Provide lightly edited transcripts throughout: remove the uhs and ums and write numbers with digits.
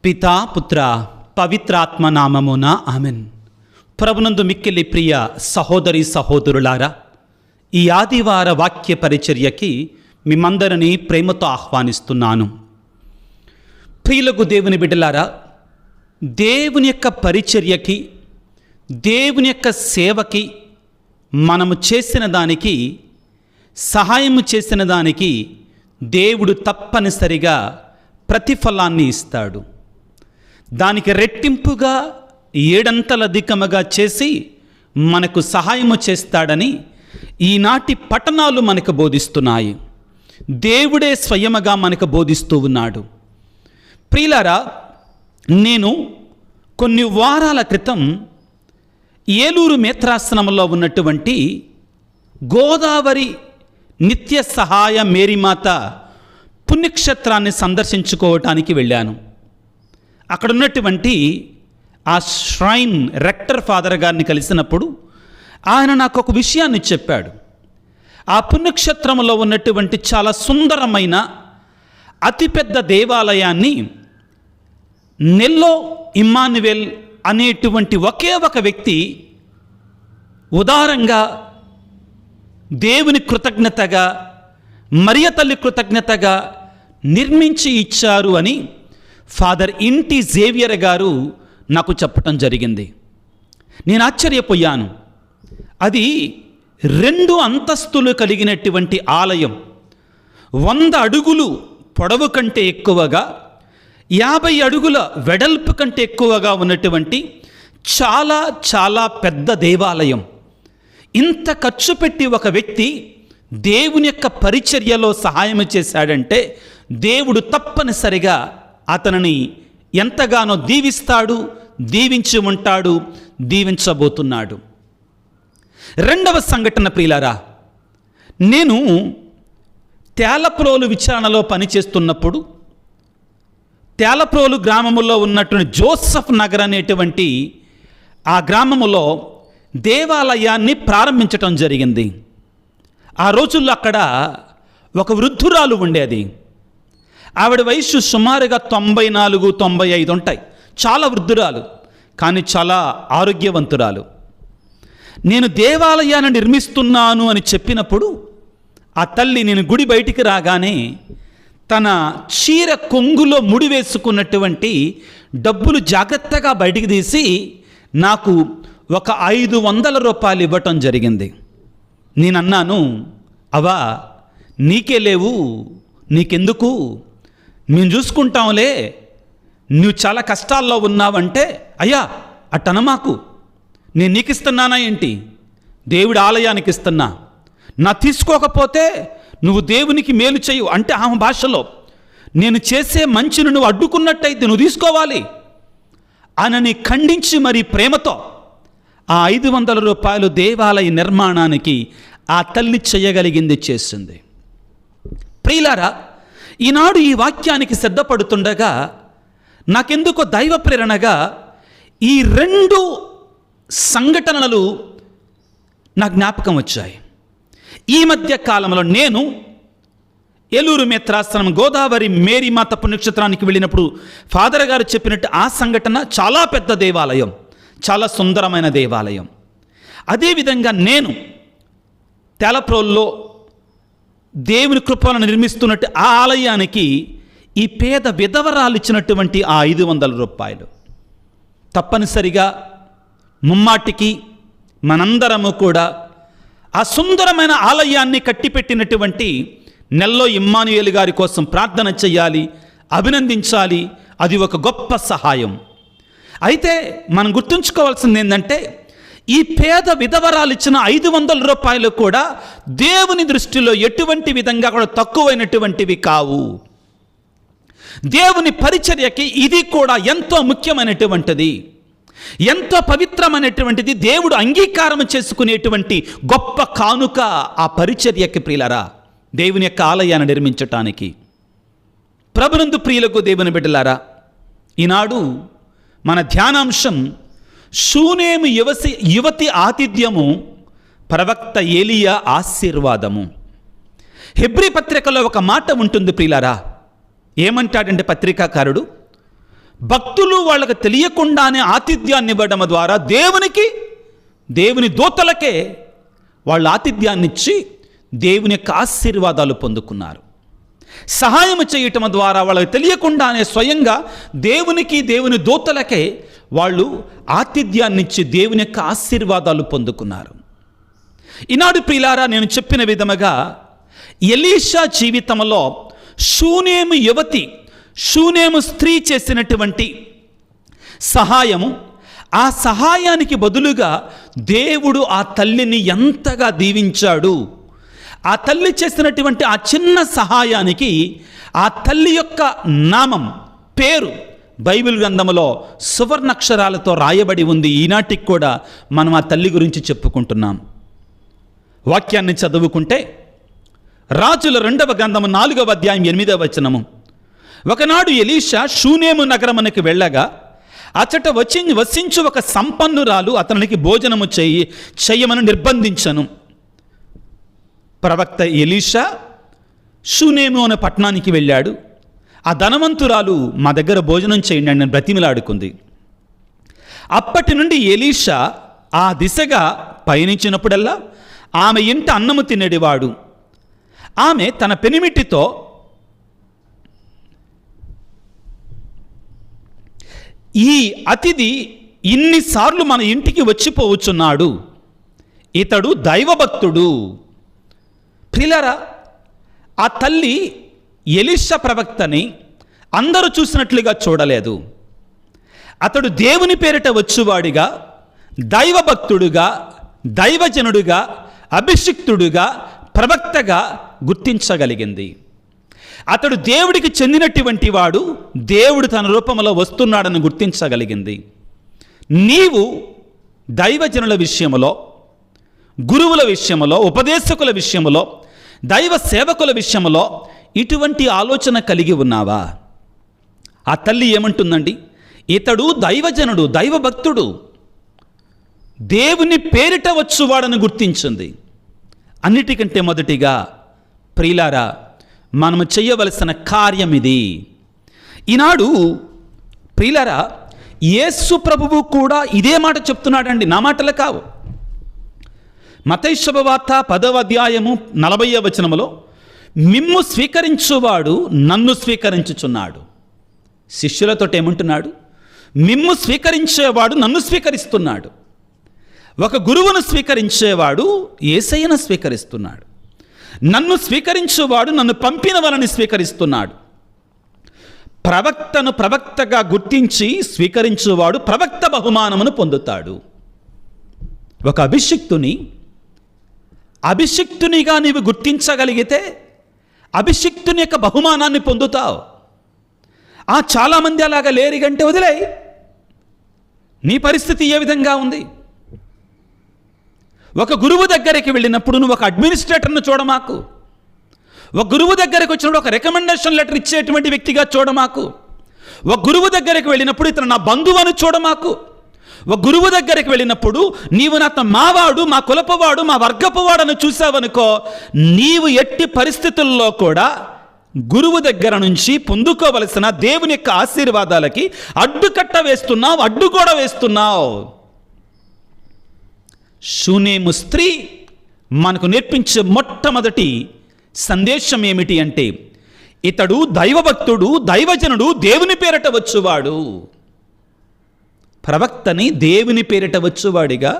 పితా పుత్ర పవిత్రాత్మ నామమున ఆమెన్. ప్రభునందు మిక్కిలి ప్రియ సహోదరి సహోదరులారా, ఈ ఆదివార వాక్య పరిచర్యకి మిమ్మందరినీ ప్రేమతో ఆహ్వానిస్తున్నాను. ప్రియులకు దేవుని బిడ్డలారా, దేవుని యొక్క పరిచర్యకి, దేవుని యొక్క సేవకి మనము చేసిన దానికి, సహాయము చేసిన దానికి దేవుడు తప్పనిసరిగా ప్రతిఫలాన్ని ఇస్తాడు. దానికి రెట్టింపుగా ఏడంతలధికముగా చేసి మనకు సహాయము చేస్తాడని ఈనాటి పట్టణాలు మనకు బోధిస్తున్నాయి. దేవుడే స్వయముగా మనకు బోధిస్తూ ఉన్నాడు. ప్రియులారా, నేను కొన్ని వారాల క్రితం ఏలూరు మేత్రాసనంలో ఉన్నటువంటి గోదావరి నిత్య సహాయ మేరీమాత పుణ్యక్షేత్రాన్ని సందర్శించుకోవటానికి వెళ్ళాను. అక్కడ ఉన్నటువంటి ఆ ష్రైన్ రెక్టర్ ఫాదర్ గారిని కలిసినప్పుడు ఆయన నాకు ఒక విషయాన్ని చెప్పాడు. ఆ పుణ్యక్షేత్రంలో ఉన్నటువంటి చాలా సుందరమైన అతిపెద్ద దేవాలయాన్ని నెల్లో ఇమ్మాన్యువేల్ అనేటువంటి ఒకే ఒక వ్యక్తి ఉదారంగా దేవుని కృతజ్ఞతగా, మరియ తల్లి కృతజ్ఞతగా నిర్మించి ఇచ్చారు అని ఫాదర్ ఇంటి జేవియర్ గారు నాకు చెప్పటం జరిగింది. నేను ఆశ్చర్యపోయాను. అది 2 అంతస్తులు కలిగినటువంటి ఆలయం, 100 అడుగులు పొడవు కంటే ఎక్కువగా, 50 అడుగుల వెడల్పు కంటే ఎక్కువగా ఉన్నటువంటి చాలా చాలా పెద్ద దేవాలయం. ఇంత ఖర్చు పెట్టి ఒక వ్యక్తి దేవుని యొక్క పరిచర్యలో సహాయం చేశాడంటే దేవుడు తప్పనిసరిగా అతనిని ఎంతగానో దీవిస్తాడు, దీవించి ఉంటాడు, దీవించబోతున్నాడు. 2వ సంఘటన ప్రియులారా, నేను తేలప్రోలు విచారణలో పనిచేస్తున్నప్పుడు తేలప్రోలు గ్రామములో ఉన్నటువంటి జోసఫ్ నగర్ అనేటువంటి ఆ గ్రామములో దేవాలయాన్ని ప్రారంభించటం జరిగింది. ఆ రోజుల్లో అక్కడ ఒక వృద్ధురాలు ఉండేది. ఆవిడ వయసు సుమారుగా 94-95 ఉంటాయి. చాలా వృద్ధురాలు, కానీ చాలా ఆరోగ్యవంతురాలు. నేను దేవాలయాన్ని నిర్మిస్తున్నాను అని చెప్పినప్పుడు ఆ తల్లి, నేను గుడి బయటికి రాగానే తన చీర కొంగులో ముడి వేసుకున్నటువంటి డబ్బులు జాగ్రత్తగా బయటికి తీసి నాకు ఒక 500 రూపాయలు ఇవ్వటం జరిగింది. నేనన్నాను, అవా నీకే లేవు, నీకెందుకు, మేము చూసుకుంటాంలే, నువ్వు చాలా కష్టాల్లో ఉన్నావంటే, అయ్యా అట్టనమాకు, నేను నీకు ఇస్తున్నానా ఏంటి, దేవుడి ఆలయానికి ఇస్తున్నా, నా తీసుకోకపోతే నువ్వు దేవునికి మేలు చేయు అంటే ఆమె భాషలో నేను చేసే మంచిని నువ్వు అడ్డుకున్నట్టయితే నువ్వు తీసుకోవాలి అని ఖండించి మరి ప్రేమతో ఆ 500 రూపాయలు దేవాలయ నిర్మాణానికి ఆ తల్లి చేయగలిగింది, చేసింది. ప్రియులారా, ఈనాడు ఈ వాక్యానికి సిద్ధపడుతుండగా నాకెందుకో దైవ ప్రేరణగా ఈ 2 సంఘటనలు నా జ్ఞాపకం వచ్చాయి. ఈ మధ్య కాలంలో నేను ఏలూరు మేత్రాసనం గోదావరి మేరీమాత పుణ్యక్షేత్రానికి వెళ్ళినప్పుడు ఫాదర్ గారు చెప్పినట్టు ఆ సంఘటన చాలా పెద్ద దేవాలయం, చాలా సుందరమైన దేవాలయం. అదేవిధంగా నేను తేలప్రోల్లో దేవుని కృపను నిర్మిస్తున్నట్టు ఆ ఆలయానికి ఈ పేద విధవరాలు ఇచ్చినటువంటి ఆ 500 రూపాయలు తప్పనిసరిగా ముమ్మాటికి మనందరము కూడా ఆ సుందరమైన ఆలయాన్ని కట్టిపెట్టినటువంటి నెల్లో ఇమ్మాన్యుయేల్ గారి కోసం ప్రార్థన చేయాలి, అభినందించాలి. అది ఒక గొప్ప సహాయం. అయితే మనం గుర్తుంచుకోవాల్సింది ఏంటంటే, ఈ పేద విధవరాలు ఇచ్చిన 500 రూపాయలు కూడా దేవుని దృష్టిలో ఎటువంటి విధంగా కూడా తక్కువైనటువంటివి కావు. దేవుని పరిచర్యకి ఇది కూడా ఎంతో ముఖ్యమైనటువంటిది, ఎంతో పవిత్రమైనటువంటిది, దేవుడు అంగీకారం చేసుకునేటువంటి గొప్ప కానుక ఆ పరిచర్యకి. ప్రియులరా, దేవుని యొక్క ఆలయాన్ని నిర్మించటానికి ప్రభునందు ప్రియులకు దేవుని బిడ్డలారా, ఈనాడు మన ధ్యానాంశం షూనేము యువతి ఆతిథ్యము, ప్రవక్త ఏలియా ఆశీర్వాదము. హెబ్రీ పత్రికలో ఒక మాట ఉంటుంది ప్రియులారా. ఏమంటాడంటే పత్రికాకారుడు, భక్తులు వాళ్ళకి తెలియకుండానే ఆతిథ్యాన్ని ఇవ్వడం ద్వారా దేవుని దూతలకే వాళ్ళు ఆతిథ్యాన్ని ఇచ్చి దేవుని యొక్క ఆశీర్వాదాలు పొందుకున్నారు. సహాయం చేయటం ద్వారా వాళ్ళకి తెలియకుండానే స్వయంగా దేవుని దూతలకే వాళ్ళు ఆతిథ్యాన్నిచ్చి దేవుని యొక్క ఆశీర్వాదాలు పొందుకున్నారు. ఈనాడు ప్రియులారా, నేను చెప్పిన విధముగా ఎలీషా జీవితంలో షూనేము స్త్రీ చేసినటువంటి సహాయము, ఆ సహాయానికి బదులుగా దేవుడు ఆ తల్లిని ఎంతగా దీవించాడు. ఆ తల్లి చేసినటువంటి ఆ చిన్న సహాయానికి ఆ తల్లి యొక్క నామం, పేరు బైబిల్ గ్రంథంలో సువర్ణాక్షరాలతో రాయబడి ఉంది. ఈనాటికి కూడా మనం ఆ తల్లి గురించి చెప్పుకుంటున్నాం. వాక్యాన్ని చదువుకుంటే రాజుల 2వ గ్రంథము 4వ అధ్యాయం 8వ వచనము. ఒకనాడు ఎలీషా షూనేము నగరమునకు వెళ్ళగా అచ్చట వసించు ఒక సంపన్నురాలు అతనికి భోజనము చెయ్యమని నిర్బంధించను. ప్రవక్త ఎలీషా షూనేము అనే పట్టణానికి వెళ్ళాడు. ఆ ధనవంతురాలు మా దగ్గర భోజనం చేయండి అని బ్రతిమిలాడుకుంది. అప్పటి నుండి ఎలీషా ఆ దిశగా పయనించినప్పుడల్లా ఆమె ఇంట అన్నము తినేవాడు. ఆమె తన పెనిమిటితో, ఈ అతిథి ఇన్నిసార్లు మన ఇంటికి వచ్చిపోవచ్చున్నాడు, ఇతడు దైవభక్తుడు. ప్రియులారా, ఆ తల్లి ఎలీషా ప్రవక్తని అందరూ చూసినట్లుగా చూడలేదు. అతడు దేవుని పేరిట వచ్చువాడిగా, దైవభక్తుడుగా, దైవజనుడుగా, అభిషిక్తుడుగా, ప్రవక్తగా గుర్తించగలిగింది. అతడు దేవుడికి చెందినటువంటి వాడు, దేవుడు తన రూపంలో వస్తున్నాడని గుర్తించగలిగింది. నీవు దైవజనుల విషయంలో, గురువుల విషయంలో, ఉపదేశకుల విషయంలో, దైవ సేవకుల విషయంలో ఇటువంటి ఆలోచన కలిగి ఉన్నావా? ఆ తల్లి ఏమంటుందండి? ఇతడు దైవజనుడు, దైవభక్తుడు, దేవుని పేరిట వచ్చువాడని గుర్తించింది. అన్నిటికంటే మొదటిగా ప్రియులారా, మనము చేయవలసిన కార్యం ఇది. ఈనాడు ప్రియులారా, యేసు ప్రభువు కూడా ఇదే మాట చెప్తున్నాడండి, నా మాటలు కావు. మత్తయి శుభవార్త 10వ అధ్యాయము 40వ వచనములో, మిమ్ము స్వీకరించువాడు నన్ను స్వీకరించుచున్నాడు. శిష్యులతో ఏమంటున్నాడు? మిమ్ము స్వీకరించేవాడు నన్ను స్వీకరిస్తున్నాడు. ఒక గురువును స్వీకరించేవాడు యేసయ్యను స్వీకరిస్తున్నాడు. నన్ను స్వీకరించేవాడు నన్ను పంపిన వాళ్ళని స్వీకరిస్తున్నాడు. ప్రవక్తను ప్రవక్తగా గుర్తించి స్వీకరించేవాడు ప్రవక్త బహుమానమును పొందుతాడు. ఒక అభిషిక్తునిగా నీవు గుర్తించగలిగితే అభిషిక్తుని యొక్క బహుమానాన్ని పొందుతావు. చాలామంది అలాగా లేరిగంటే వదిలేయి. నీ పరిస్థితి ఏ విధంగా ఉంది? ఒక గురువు దగ్గరికి వెళ్ళినప్పుడు నువ్వు ఒక అడ్మినిస్ట్రేటర్ను చూడమాకు. ఒక గురువు దగ్గరికి వచ్చినప్పుడు ఒక రికమెండేషన్ లెటర్ ఇచ్చేటువంటి వ్యక్తిగా చూడమాకు. ఒక గురువు దగ్గరికి వెళ్ళినప్పుడు ఇతను నా బంధువు అని చూడమాకు. ఒక గురువు దగ్గరికి వెళ్ళినప్పుడు నీవు నా మావాడు, మా కులపవాడు, మా వర్గపువాడు అని చూసావనుకో, నీవు ఎట్టి పరిస్థితుల్లో కూడా గురువు దగ్గర నుంచి పొందుకోవలసిన దేవుని యొక్క ఆశీర్వాదాలకి అడ్డుకట్ట వేస్తున్నావు, అడ్డుగోడ వేస్తున్నావు. షూనేము స్త్రీ మనకు నేర్పించే మొట్టమొదటి సందేశం ఏమిటి అంటే, ఇతడు దైవభక్తుడు, దైవజనుడు, దేవుని పేరిట వచ్చువాడు. ప్రవక్తని దేవుని పేరిట వచ్చువాడిగా,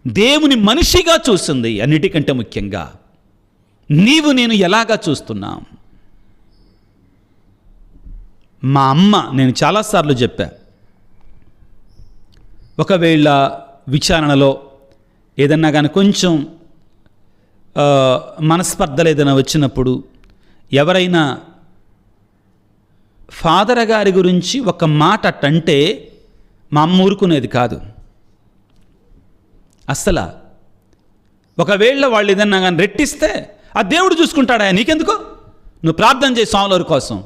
దేవుని మనిషిగా చూసింది. అన్నిటికంటే ముఖ్యంగా నీవు నేను ఎలాగా చూస్తున్నాం? మా అమ్మ, నేను చాలాసార్లు చెప్పా, ఒకవేళ విచారణలో ఏదన్నా కానీ కొంచెం మనస్పర్ధలు ఏదైనా వచ్చినప్పుడు ఎవరైనా ఫాదర్ గారి గురించి ఒక మాట అట్టంటే మా అమ్మ ఊరుకునేది కాదు అస్సలు. ఒకవేళ వాళ్ళు ఏదన్నా కానీ రెట్టిస్తే ఆ దేవుడు చూసుకుంటాడా, నీకెందుకో, నువ్వు ప్రార్థన చేయి స్వాముల కోసం.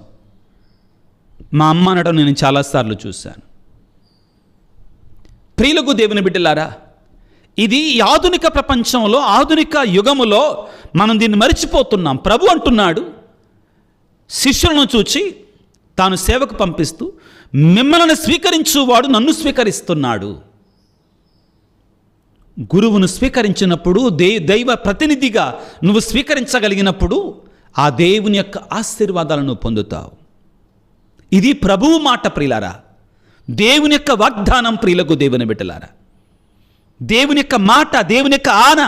మా అమ్మ అనడం నేను చాలాసార్లు చూశాను. ప్రియులకు దేవుని బిడ్డలారా, ఇది ఆధునిక ప్రపంచంలో, ఆధునిక యుగములో మనం దీన్ని మరిచిపోతున్నాం. ప్రభు అంటున్నాడు, శిష్యులను చూచి తాను సేవకు పంపిస్తూ, మిమ్మల్ని స్వీకరించువాడు నన్ను స్వీకరిస్తున్నాడు. గురువును స్వీకరించినప్పుడు దైవ ప్రతినిధిగా నువ్వు స్వీకరించగలిగినప్పుడు ఆ దేవుని యొక్క ఆశీర్వాదాలను పొందుతావు. ఇది ప్రభువు మాట ప్రియులారా, దేవుని యొక్క వాగ్దానం ప్రియులకు దేవుని బిడ్డలారా, దేవుని యొక్క మాట, దేవుని యొక్క ఆన.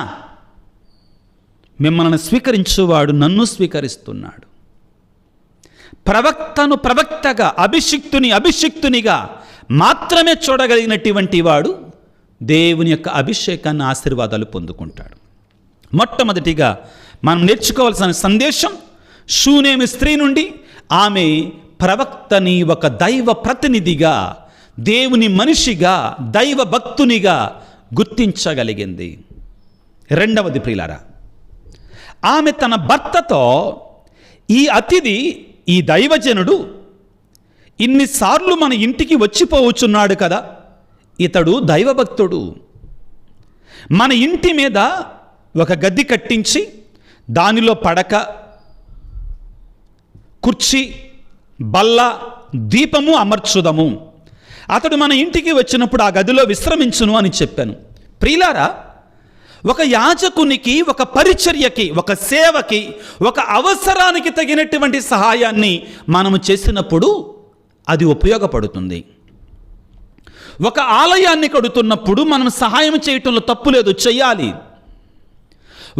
మిమ్మల్ని స్వీకరించువాడు నన్ను స్వీకరిస్తున్నాడు. ప్రవక్తను ప్రవక్తగా, అభిషిక్తునిగా మాత్రమే చూడగలిగినటువంటి వాడు దేవుని యొక్క అభిషేకాన్ని, ఆశీర్వాదాలు పొందుకుంటాడు. మొట్టమొదటిగా మనం నేర్చుకోవాల్సిన సందేశం, షూనేమి స్త్రీ నుండి ఆమె ప్రవక్తని ఒక దైవ ప్రతినిధిగా, దేవుని మనిషిగా, దైవ భక్తునిగా గుర్తించగలిగింది. రెండవది ప్రియులారా, ఆమె తన భర్తతో ఈ అతిథి, ఈ దైవజనుడు ఇన్నిసార్లు మన ఇంటికి వచ్చిపోవచ్చున్నాడు కదా, ఇతడు దైవభక్తుడు, మన ఇంటి మీద ఒక గది కట్టించి దానిలో పడక, కుర్చీ, బల్ల, దీపము అమర్చుదము. అతడు మన ఇంటికి వచ్చినప్పుడు ఆ గదిలో విశ్రమించును అని చెప్పాను. ప్రియులారా, ఒక యాజకునికి, ఒక పరిచర్యకి, ఒక సేవకి, ఒక అవసరానికి తగినటువంటి సహాయాన్ని మనము చేసినప్పుడు అది ఉపయోగపడుతుంది. ఒక ఆలయాన్ని కడుతున్నప్పుడు మనం సహాయం చేయటంలో తప్పు లేదు, చెయ్యాలి.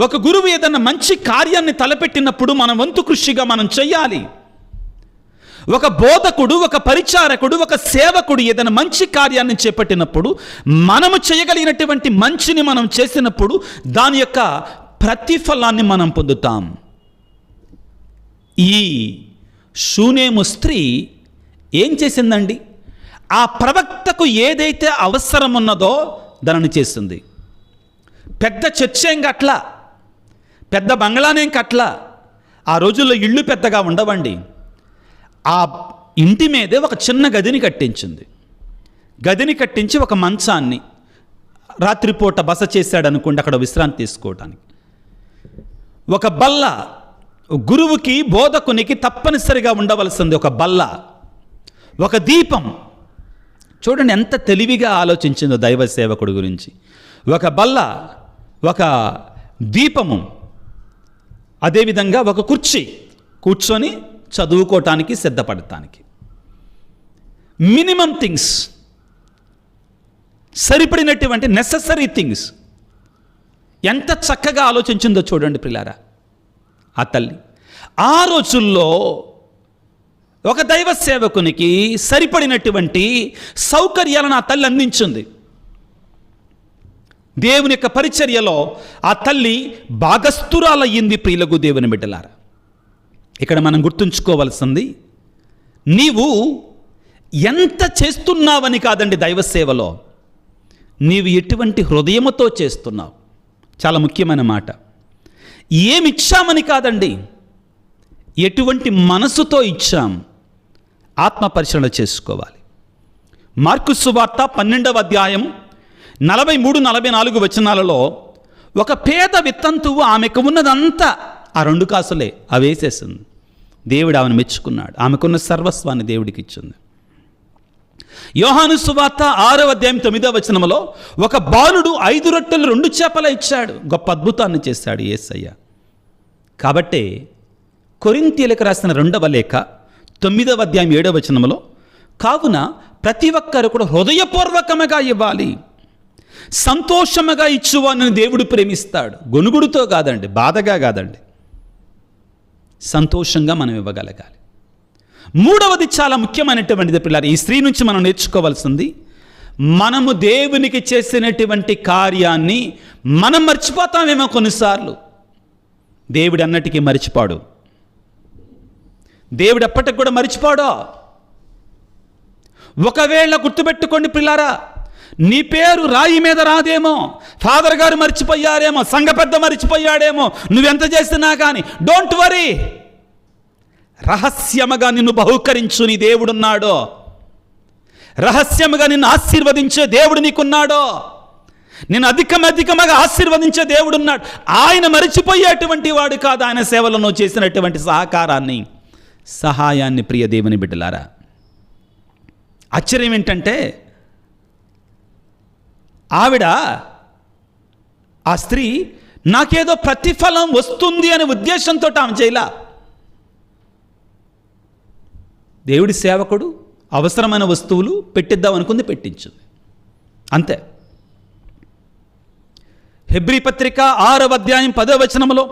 ఒక గురువు ఏదన్నా మంచి కార్యాన్ని తలపెట్టినప్పుడు మన వంతు కృషిగా మనం చెయ్యాలి. ఒక బోధకుడు, ఒక పరిచారకుడు, ఒక సేవకుడు ఏదైనా మంచి కార్యాన్ని చేపట్టినప్పుడు, మనము చేయగలిగినటువంటి మంచిని మనం చేసినప్పుడు దాని యొక్క ప్రతిఫలాన్ని మనం పొందుతాం. ఈ షూనేము స్త్రీ ఏం చేసిందండి? ఆ ప్రవక్తకు ఏదైతే అవసరం ఉన్నదో దానిని చేసింది. పెద్ద చర్చేం కట్లా, పెద్ద బంగ్లానేం కట్లా. ఆ రోజుల్లో ఇళ్ళు పెద్దగా ఉండవండి. ఆ ఇంటి మీదే ఒక చిన్న గదిని కట్టించింది. గదిని కట్టించి ఒక మంచాన్ని, రాత్రిపూట బస చేశాడు అనుకోండి, అక్కడ విశ్రాంతి తీసుకోవడానికి. ఒక బల్ల, గురువుకి, బోధకునికి తప్పనిసరిగా ఉండవలసింది ఒక బల్ల, ఒక దీపం. చూడండి ఎంత తెలివిగా ఆలోచించిందో దైవ సేవకుడి గురించి. ఒక బల్ల, ఒక దీపము, అదేవిధంగా ఒక కుర్చీ, కూర్చొని చదువుకోవటానికి, సిద్ధపడటానికి. మినిమం థింగ్స్, సరిపడినటువంటి నెససరీ థింగ్స్ ఎంత చక్కగా ఆలోచించిందో చూడండి ప్రియులారా ఆ తల్లి. ఆ రోజుల్లో ఒక దైవ సేవకునికి సరిపడినటువంటి సౌకర్యాలను ఆ తల్లి అందించింది. దేవుని యొక్క పరిచర్యలో ఆ తల్లి భాగస్థురాలయ్యింది. ప్రియులకు దేవుని బిడ్డలారా, ఇక్కడ మనం గుర్తుంచుకోవాల్సింది, నీవు ఎంత చేస్తున్నావని కాదండి దైవ సేవలో, నీవు ఎటువంటి హృదయముతో చేస్తున్నావు. చాలా ముఖ్యమైన మాట. ఏమిచ్చామని కాదండి, ఎటువంటి మనసుతో ఇచ్చాం. ఆత్మ పరిశీలన చేసుకోవాలి. మార్కు సువార్త 12వ అధ్యాయం 43-44 వచనాలలో ఒక పేద వితంతువు ఆమెకు ఉన్నదంతా, ఆ 2 కాసులే అవి వేసేసింది. దేవుడు ఆమెను మెచ్చుకున్నాడు. ఆమెకున్న సర్వస్వాన్ని దేవుడికి ఇచ్చింది. యోహాను సువార్త 6వ అధ్యాయం 9వ వచనంలో ఒక బాలుడు 5 రొట్టెలు 2 చేపలు ఇచ్చాడు. గొప్ప అద్భుతాన్ని చేశాడు యేసయ్య. కాబట్టే కొరింథీయులకు రాసిన 2వ లేఖ 9వ అధ్యాయం 7వ వచనంలో, కావున ప్రతి ఒక్కరు కూడా హృదయపూర్వకముగా ఇవ్వాలి, సంతోషముగా ఇచ్చువాని దేవుడు ప్రేమిస్తాడు. గొనుగుడుతో కాదండి, బాధగా కాదండి, సంతోషంగా మనం ఇవ్వగలగాలి. మూడవది చాలా ముఖ్యమైనటువంటిది పిల్లలు, ఈ స్త్రీ నుంచి మనం నేర్చుకోవాల్సింది, మనము దేవునికి చేసినటువంటి కార్యాన్ని మనం మర్చిపోతామేమో కొన్నిసార్లు. దేవుడు అన్నటికీ మర్చిపోడు. దేవుడు ఎప్పటికి కూడా మర్చిపోడు. ఒకవేళ గుర్తుపెట్టుకోండి పిల్లారా, నీ పేరు రాయి మీద రాదేమో, ఫాదర్ గారు మర్చిపోయారేమో, సంఘ పెద్ద మర్చిపోయాడేమో, నువ్వెంత చేసినా కానీ డోంట్ వరీ. రహస్యముగా నిన్ను బహుకరించు నీ దేవుడున్నాడో, రహస్యముగా నిన్ను ఆశీర్వదించే దేవుడు నీకున్నాడో, నేను అధికముగా ఆశీర్వదించే దేవుడున్నాడు. ఆయన మరిచిపోయేటువంటి వాడు కాదు. ఆయన సేవలో నువ్వు చేసినటువంటి సహకారాన్ని, సహాయాన్ని. ప్రియ దేవుని బిడ్డలారా, ఆశ్చర్యం ఏంటంటే ఆవిడ, ఆ స్త్రీ నాకేదో ప్రతిఫలం వస్తుంది అనే ఉద్దేశంతో ఆమె చేయలా. దేవుడి సేవకుడు అవసరమైన వస్తువులు పెట్టిద్దాం అనుకుంది, పెట్టించింది, అంతే. హెబ్రీ పత్రిక 6వ అధ్యాయం 10వ వచనంలో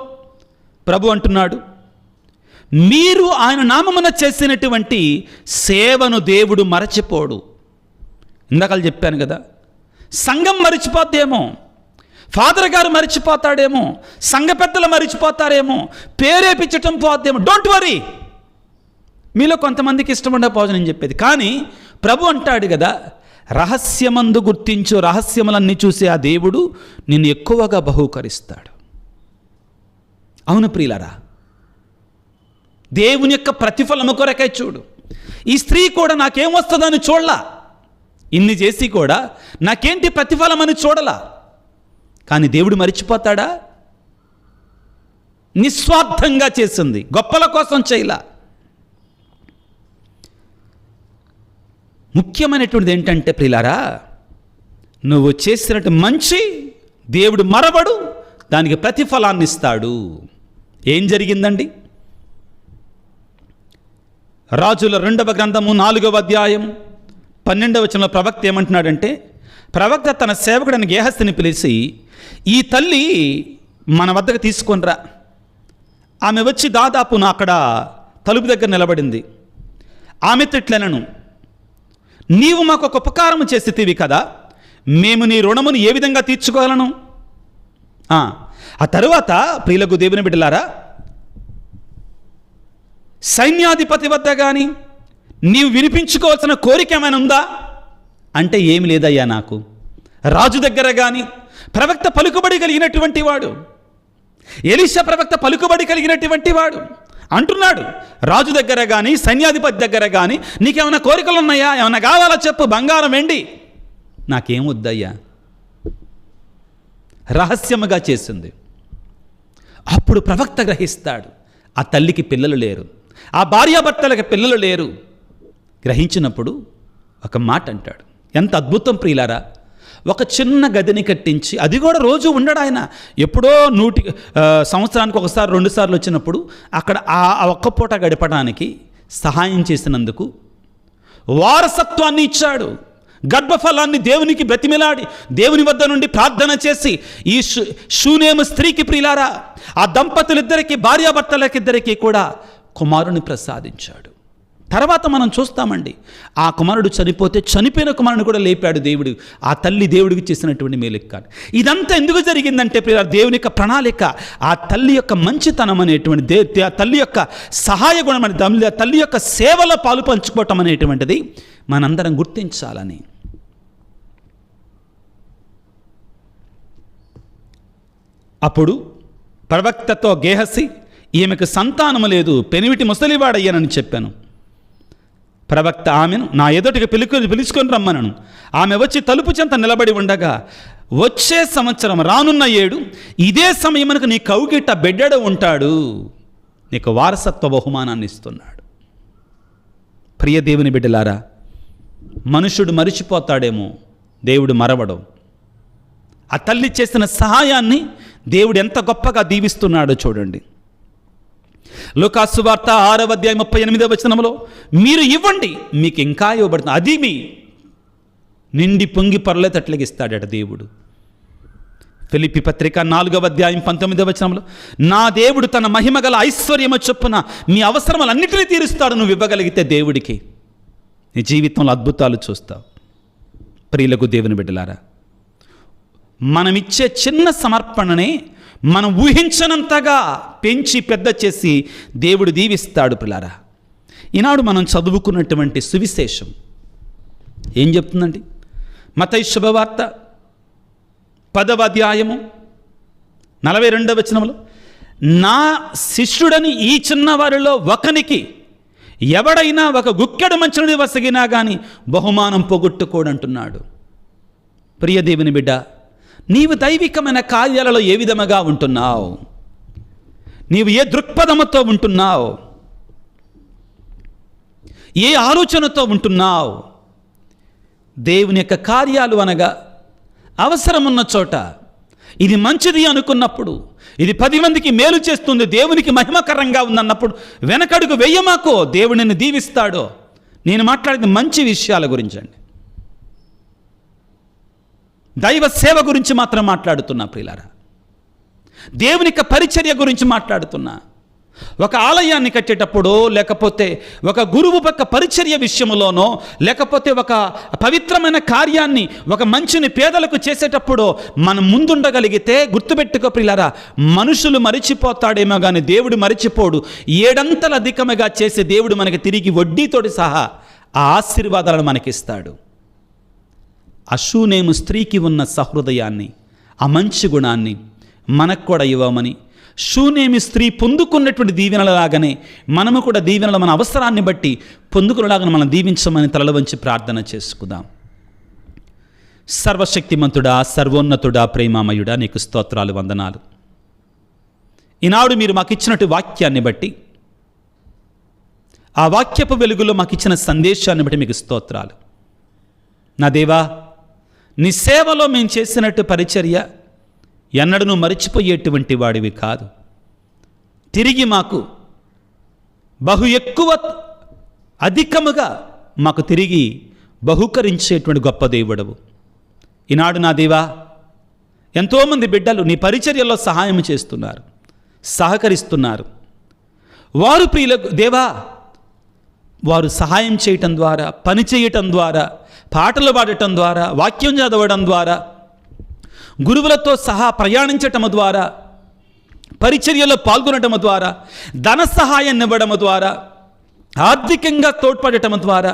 ప్రభు అంటున్నాడు, మీరు ఆయన నామమున చేసినటువంటి సేవను దేవుడు మరచిపోడు. ఇందాక చెప్పాను కదా, సంఘం మరిచిపోద్దేమో, ఫాదర్ గారు మరిచిపోతాడేమో, సంఘ పెద్దలు మరిచిపోతారేమో, పేరేపించటం పోద్దేమో. డోంట్ వరీ, మీలో కొంతమందికి ఇష్టం ఉండకపోవచ్చు నేను చెప్పేది, కానీ ప్రభు అంటాడు కదా, రహస్యమందు గుర్తించు, రహస్యములన్నీ చూసి ఆ దేవుడు నిన్ను ఎక్కువగా బహూకరిస్తాడు. అవును ప్రియులారా, దేవుని యొక్క ప్రతిఫలము కొరకై చూడు. ఈ స్త్రీ కూడా నాకేం వస్తుందని చూడలా, ఇన్ని చేసి కూడా నాకేంటి ప్రతిఫలం అని చూడలా. కానీ దేవుడు మరిచిపోతాడా? నిస్వార్థంగా చేసింది, గొప్పల కోసం చేయలా. ముఖ్యమైనటువంటిది ఏంటంటే ప్రియులారా, నువ్వు చేసినట్టు మంచి దేవుడు మరవడు, దానికి ప్రతిఫలాన్ని ఇస్తాడు. ఏం జరిగిందండి? రాజుల 2వ గ్రంథము 4వ అధ్యాయం 12వ వచనంలో ప్రవక్త ఏమంటున్నాడంటే, ప్రవక్త తన సేవకుడైన గేహస్తిని పిలిచి, ఈ తల్లి మన వద్దకు తీసుకొనిరా. ఆమె వచ్చి దాదాపు నా అక్కడ తలుపు దగ్గర నిలబడింది. ఆమె తిట్లనను, నీవు మాకు ఒక ఉపకారం చేసితివి కదా, మేము నీ రుణమును ఏ విధంగా తీర్చుకోగలను? ఆ తరువాత ప్రియులకు దేవుని బిడ్డలారా, సైన్యాధిపతి వద్ద కానీ నీవు వినిపించుకోవాల్సిన కోరిక ఏమైనా ఉందా అంటే, ఏమి లేదయ్యా నాకు. రాజు దగ్గర కానీ, ప్రవక్త పలుకుబడి కలిగినటువంటి వాడు, ఎలీషా ప్రవక్త పలుకుబడి కలిగినటువంటి వాడు అంటున్నాడు, రాజు దగ్గర కానీ సైన్యాధిపతి దగ్గర కానీ నీకేమైనా కోరికలు ఉన్నాయా, ఏమైనా కావాలా చెప్పు, బంగారం వెండి. నాకేం వద్దయ్యా. రహస్యముగా చేసింది. అప్పుడు ప్రవక్త గ్రహిస్తాడు, ఆ తల్లికి పిల్లలు లేరు, ఆ భార్యాభర్తలకి పిల్లలు లేరు. గ్రహించినప్పుడు ఒక మాట అంటాడు. ఎంత అద్భుతం ప్రియులారా! ఒక చిన్న గదిని కట్టించి, అది కూడా రోజు ఉండడు ఆయన, ఎప్పుడో సంవత్సరానికి ఒకసారి 2 సార్లు వచ్చినప్పుడు అక్కడ ఆ ఒక్క పూట గడపడానికి సహాయం చేసినందుకు వారసత్వాన్ని ఇచ్చాడు. గర్భఫలాన్ని దేవునికి బ్రతిమిలాడి దేవుని వద్ద నుండి ప్రార్థన చేసి ఈ షూనేము స్త్రీకి ప్రియులారా, ఆ దంపతులిద్దరికీ, భార్యాభర్తలకిద్దరికీ కూడా కుమారుని ప్రసాదించాడు. తర్వాత మనం చూస్తామండి, ఆ కుమారుడు చనిపోతే చనిపోయిన కుమారుని కూడా లేపాడు దేవుడు. ఆ తల్లి దేవుడికి చేసినటువంటి మేలుకు కాదు. ఇదంతా ఎందుకు జరిగిందంటే ప్రియులారా, దేవుని యొక్క ప్రణాళిక, ఆ తల్లి యొక్క మంచితనం అనేటువంటి, ఆ తల్లి యొక్క సహాయ గుణం అనే, తల్లి యొక్క సేవలో పాలు పంచుకోవటం అనేటువంటిది మనందరం గుర్తించాలని. అప్పుడు ప్రవక్తతో గేహసి, ఈమెకు సంతానము లేదు, పెనివిటి ముసలివాడయ్యానని చెప్పాను. ప్రవక్త ఆమెను నా ఎదుటికి పిలుచుకొని రమ్మనను. ఆమె వచ్చి తలుపు చెంత నిలబడి ఉండగా, వచ్చే సంవత్సరం రానున్న 7 ఇదే సమయమునకు నీ కౌగిట బిడ్డడు ఉంటాడు, నీకు వారసత్వ బహుమానాన్ని ఇస్తున్నాడు. ప్రియ దేవుని బిడ్డలారా, మనుషుడు మరిచిపోతాడేమో, దేవుడు మరవడం. ఆ తల్లి చేసిన సహాయాన్ని దేవుడు ఎంత గొప్పగా దీవిస్తున్నాడో చూడండి. లూకాసు వార్త 6వ అధ్యాయం 38వ వచనంలో, మీరు ఇవ్వండి మీకు ఇంకా ఇవ్వబడుతుంది, అది మీ నిండి పొంగి పొరలేటట్లుగా ఇస్తాడట దేవుడు. ఫిలిప్పీ పత్రిక 4వ అధ్యాయం 19వ వచనంలో, నా దేవుడు తన మహిమగల ఐశ్వర్యము చొప్పున మీ అవసరములన్నిటినీ తీరుస్తాడు. నువ్వు ఇవ్వగలిగితే దేవుడికి నీ జీవితంలో అద్భుతాలు చూస్తావు. ప్రియులకు దేవుని బిడ్డలారా, మనమిచ్చే చిన్న సమర్పణనే మనం ఊహించనంతగా పెంచి పెద్ద చేసి దేవుడు దీవిస్తాడు. పిల్లారా, ఈనాడు మనం చదువుకున్నటువంటి సువిశేషం ఏం చెప్తుందండి? మత్తయి శుభవార్త 10వ అధ్యాయము 42వ వచనంలో, నా శిష్యుడని ఈ చిన్నవారిలో ఒకనికి ఎవడైనా ఒక గుక్కెడు మంచినది వసగినా కానీ బహుమానం పోగొట్టుకోడంటున్నాడు. ప్రియ దేవుని బిడ్డ, నీవు దైవికమైన కార్యాలలో ఏ విధముగా ఉంటున్నావు? నీవు ఏ దృక్పథముతో ఉంటున్నావు? ఏ ఆలోచనతో ఉంటున్నావు? దేవుని యొక్క కార్యాలు అనగా అవసరమున్న చోట ఇది మంచిది అనుకున్నప్పుడు, ఇది 10 మందికి మేలు చేస్తుంది, దేవునికి మహిమకరంగా ఉందన్నప్పుడు వెనకడుగు వెయ్యమాకో, దేవుడిని దీవిస్తాడో. నేను మాట్లాడేది మంచి విషయాల గురించి అండి, దైవ సేవ గురించి మాత్రం మాట్లాడుతున్నా ప్రియులారా. దేవుని యొక్క పరిచర్య గురించి మాట్లాడుతున్నా. ఒక ఆలయాన్ని కట్టేటప్పుడు, లేకపోతే ఒక గురువు పక్క పరిచర్య విషయంలోనో, లేకపోతే ఒక పవిత్రమైన కార్యాన్ని, ఒక మంచిని పేదలకు చేసేటప్పుడు మనం ముందుండగలిగితే గుర్తుపెట్టుకో ప్రియులారా, మనుషులు మరిచిపోతాడేమో కానీ దేవుడు మరిచిపోడు. 7 అంతలు అధికముగా చేసి దేవుడు మనకి తిరిగి వడ్డీతోటి సహా ఆ ఆశీర్వాదాలను మనకిస్తాడు. ఆ షూనేము స్త్రీకి ఉన్న సహృదయాన్ని, ఆ మంచి గుణాన్ని మనకు కూడా ఇవ్వమని, షూనేమి స్త్రీ పొందుకున్నటువంటి దీవెనలలాగానే మనము కూడా దీవెనలు మన అవసరాన్ని బట్టి పొందుకునేలాగా మనం దీవించమని తలలు వంచి ప్రార్థన చేసుకుందాం. సర్వశక్తిమంతుడా, సర్వోన్నతుడా, ప్రేమామయుడా, నీకు స్తోత్రాలు, వందనాలు. ఈనాడు మీరు మాకు ఇచ్చినట్టు వాక్యాన్ని బట్టి, ఆ వాక్యపు వెలుగులో మాకు ఇచ్చిన సందేశాన్ని బట్టి మీకు స్తోత్రాలు. నా దేవా, నీ సేవలో మేము చేసినట్టు పరిచర్య ఎన్నడూ మరిచిపోయేటువంటి వాడివి కాదు. తిరిగి మాకు బహు ఎక్కువ అధికముగా మాకు తిరిగి బహుకరించేటువంటి గొప్ప దేవుడవు. ఈనాడు నా దేవా, ఎంతోమంది బిడ్డలు నీ పరిచర్యలో సహాయం చేస్తున్నారు, సహకరిస్తున్నారు. వారు ప్రియులకు దేవా, వారు సహాయం చేయటం ద్వారా, పని చేయటం ద్వారా, పాటలు పాడటం ద్వారా, వాక్యం చదవడం ద్వారా, గురువులతో సహా ప్రయాణించటము ద్వారా, పరిచర్యలో పాల్గొనటము ద్వారా, ధన సహాయాన్ని ఇవ్వడము ద్వారా, ఆర్థికంగా తోడ్పడటం ద్వారా,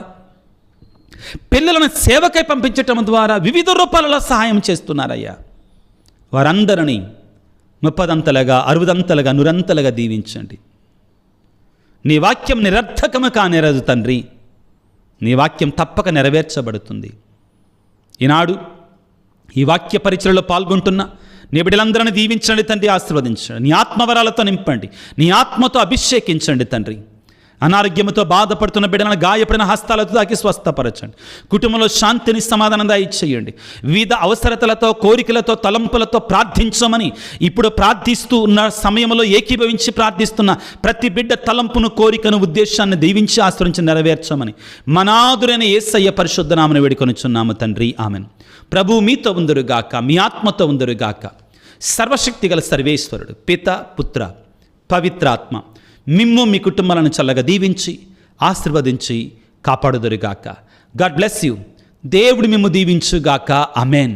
పిల్లలను సేవకై పంపించటం ద్వారా వివిధ రూపాలలో సహాయం చేస్తున్నారయ్యా. వారందరినీ 30 అంతలుగా, 60 అంతలుగా, 100 అంతలుగా దీవించండి. నీ వాక్యం నిరర్థకము కానేరదు తండ్రి, నీ వాక్యం తప్పక నెరవేర్చబడుతుంది. ఈనాడు ఈ వాక్య పరిచయలో పాల్గొంటున్న నీ బిడ్డలందరినీ దీవించండి తండ్రి, ఆశీర్వదించండి. నీ ఆత్మవరాలతో నింపండి, నీ ఆత్మతో అభిషేకించండి తండ్రి. అనారోగ్యంతో బాధపడుతున్న బిడ్డలను గాయపడిన హస్తాలతో తాకి స్వస్థపరచండి. కుటుంబంలో శాంతిని, సమాధానం దయచేయండి. వివిధ అవసరతలతో, కోరికలతో, తలంపులతో ప్రార్థించమని ఇప్పుడు ప్రార్థిస్తూ ఉన్న సమయంలో ఏకీభవించి ప్రార్థిస్తున్న ప్రతి బిడ్డ తలంపును, కోరికను, ఉద్దేశాన్ని దీవించి ఆశ్రయించి నెరవేర్చమని మనాదురైన యేసయ్య పరిశుద్ధ నామమున వేడుకొనుచున్నాము తండ్రి, ఆమెన్. ప్రభు మీతో ఉందురుగాక, మీ ఆత్మతో ఉందురుగాక. సర్వశక్తిగల సర్వేశ్వరుడు పిత, పుత్ర, పవిత్రాత్మ మిమ్ము మీ కుటుంబాలను చల్లగా దీవించి ఆశీర్వదించి కాపాడుదురుగాక. God bless you. దేవుడు మిమ్ము దీవించుగాక. ఆమెన్.